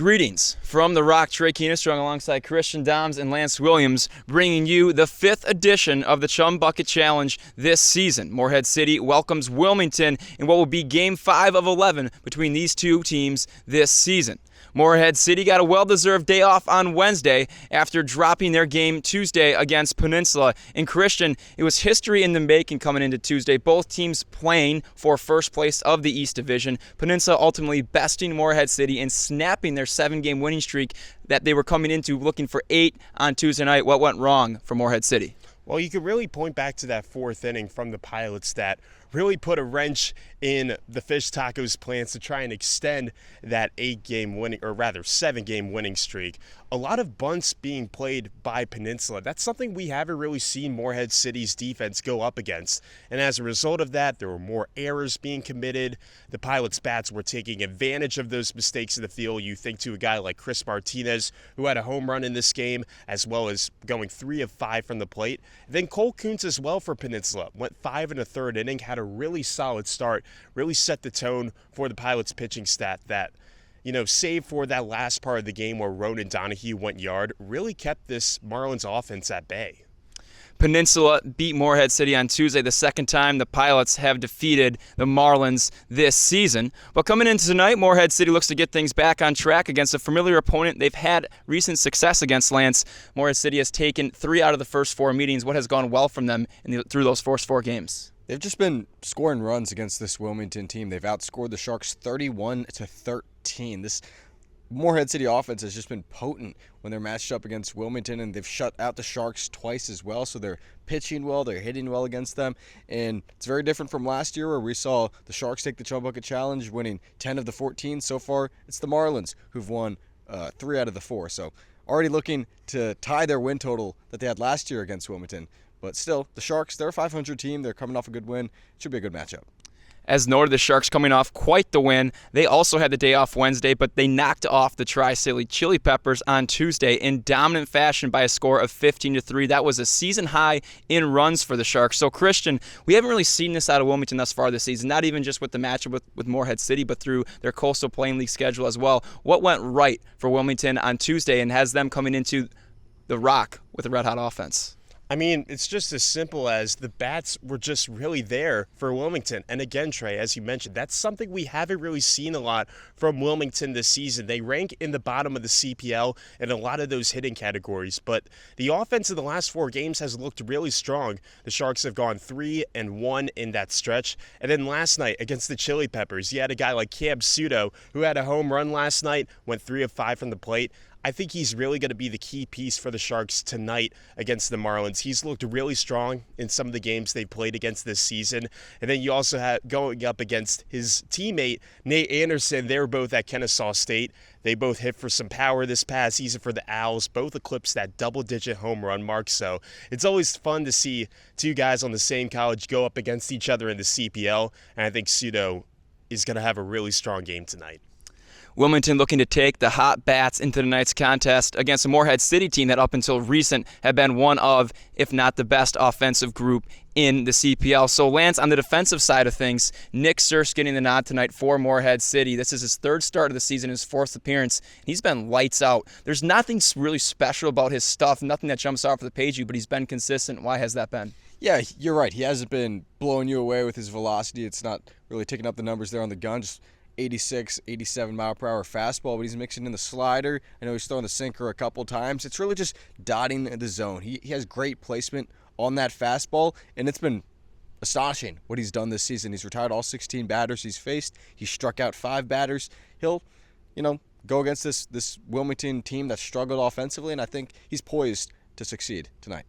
Greetings from the Rock. Trey Keenestrong alongside Christian Doms and Lance Williams, bringing you the 5th edition of the Chum Bucket Challenge this season. Morehead City welcomes Wilmington in what will be Game 5 of 11 between these two teams this season. Morehead City got a well-deserved day off on Wednesday after dropping their game Tuesday against Peninsula. In Christian, it was history in the making coming into Tuesday. Both teams playing for first place of the East Division. Peninsula ultimately besting Morehead City and snapping their 7-game winning streak that they were coming into looking for 8 on Tuesday night. What went wrong for Morehead City? Well, you could really point back to that 4th inning from the Pilots that really put a wrench in the Fish Tacos plans to try and extend that 7-game winning streak. A lot of bunts being played by Peninsula. That's something we haven't really seen Morehead City's defense go up against. And as a result of that, there were more errors being committed. The Pilots' bats were taking advantage of those mistakes in the field. You think to a guy like Chris Martinez, who had a home run in this game, as well as going 3 of 5 from the plate. Then Cole Kuntz as well for Peninsula. Went 5 1/3 inning, had a really solid start, really set the tone for the Pilots pitching staff that, save for that last part of the game where Ronan Donahue went yard, really kept this Marlins offense at bay. Peninsula beat Morehead City on Tuesday, the second time the Pilots have defeated the Marlins this season. But coming into tonight, Morehead City looks to get things back on track against a familiar opponent they've had recent success against. Lance, Morehead City has taken 3 out of the first 4 meetings. What has gone well from them through those first 4 games? They've just been scoring runs against this Wilmington team. They've outscored the Sharks 31-13. This Morehead City offense has just been potent when they're matched up against Wilmington, and they've shut out the Sharks twice as well. So they're pitching well, they're hitting well against them, and it's very different from last year where we saw the Sharks take the Chum Bucket Challenge, winning 10 of the 14. So far, it's the Marlins who've won 3 out of the 4. So already looking to tie their win total that they had last year against Wilmington. But still, the Sharks, they're a 500 team. They're coming off a good win. It should be a good matchup. As noted, the Sharks coming off quite the win. They also had the day off Wednesday, but they knocked off the Tri-City Chili Peppers on Tuesday in dominant fashion by a score of 15-3. That was a season high in runs for the Sharks. So, Christian, we haven't really seen this out of Wilmington thus far this season, not even just with the matchup with Morehead City, but through their Coastal Plain League schedule as well. What went right for Wilmington on Tuesday and has them coming into the Rock with a red-hot offense? I mean, it's just as simple as the bats were just really there for Wilmington. And again, Trey, as you mentioned, that's something we haven't really seen a lot from Wilmington this season. They rank in the bottom of the CPL in a lot of those hitting categories, but the offense in the last 4 games has looked really strong. The Sharks have gone 3-1 in that stretch. And then last night against the Chili Peppers, you had a guy like Cam Pseudo who had a home run last night, went 3 of 5 from the plate. I think he's really going to be the key piece for the Sharks tonight against the Marlins. He's looked really strong in some of the games they've played against this season. And then you also have going up against his teammate, Nate Anderson. They were both at Kennesaw State. They both hit for some power this past season for the Owls. Both eclipsed that double-digit home run mark. So it's always fun to see 2 guys on the same college go up against each other in the CPL. And I think Pseudo is going to have a really strong game tonight. Wilmington looking to take the hot bats into tonight's contest against a Morehead City team that up until recent had been one of, if not the best offensive group in the CPL. So, Lance, on the defensive side of things, Nick Surse getting the nod tonight for Morehead City. This is his 3rd start of the season, his 4th appearance. He's been lights out. There's nothing really special about his stuff, nothing that jumps off the page, but he's been consistent. Why has that been? Yeah, you're right. He hasn't been blowing you away with his velocity. It's not really taking up the numbers there on the gun, just 86, 87 mile per hour fastball, but he's mixing in the slider. I know he's throwing the sinker a couple times. It's really just dotting the zone. He has great placement on that fastball, and it's been astonishing what he's done this season. He's retired all 16 batters he's faced. He struck out 5 batters. He'll, go against this Wilmington team that struggled offensively, and I think he's poised to succeed tonight.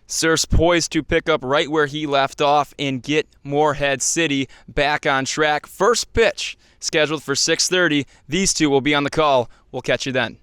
Surse poised to pick up right where he left off and get Morehead City back on track. First pitch scheduled for 6:30. These two will be on the call. We'll catch you then.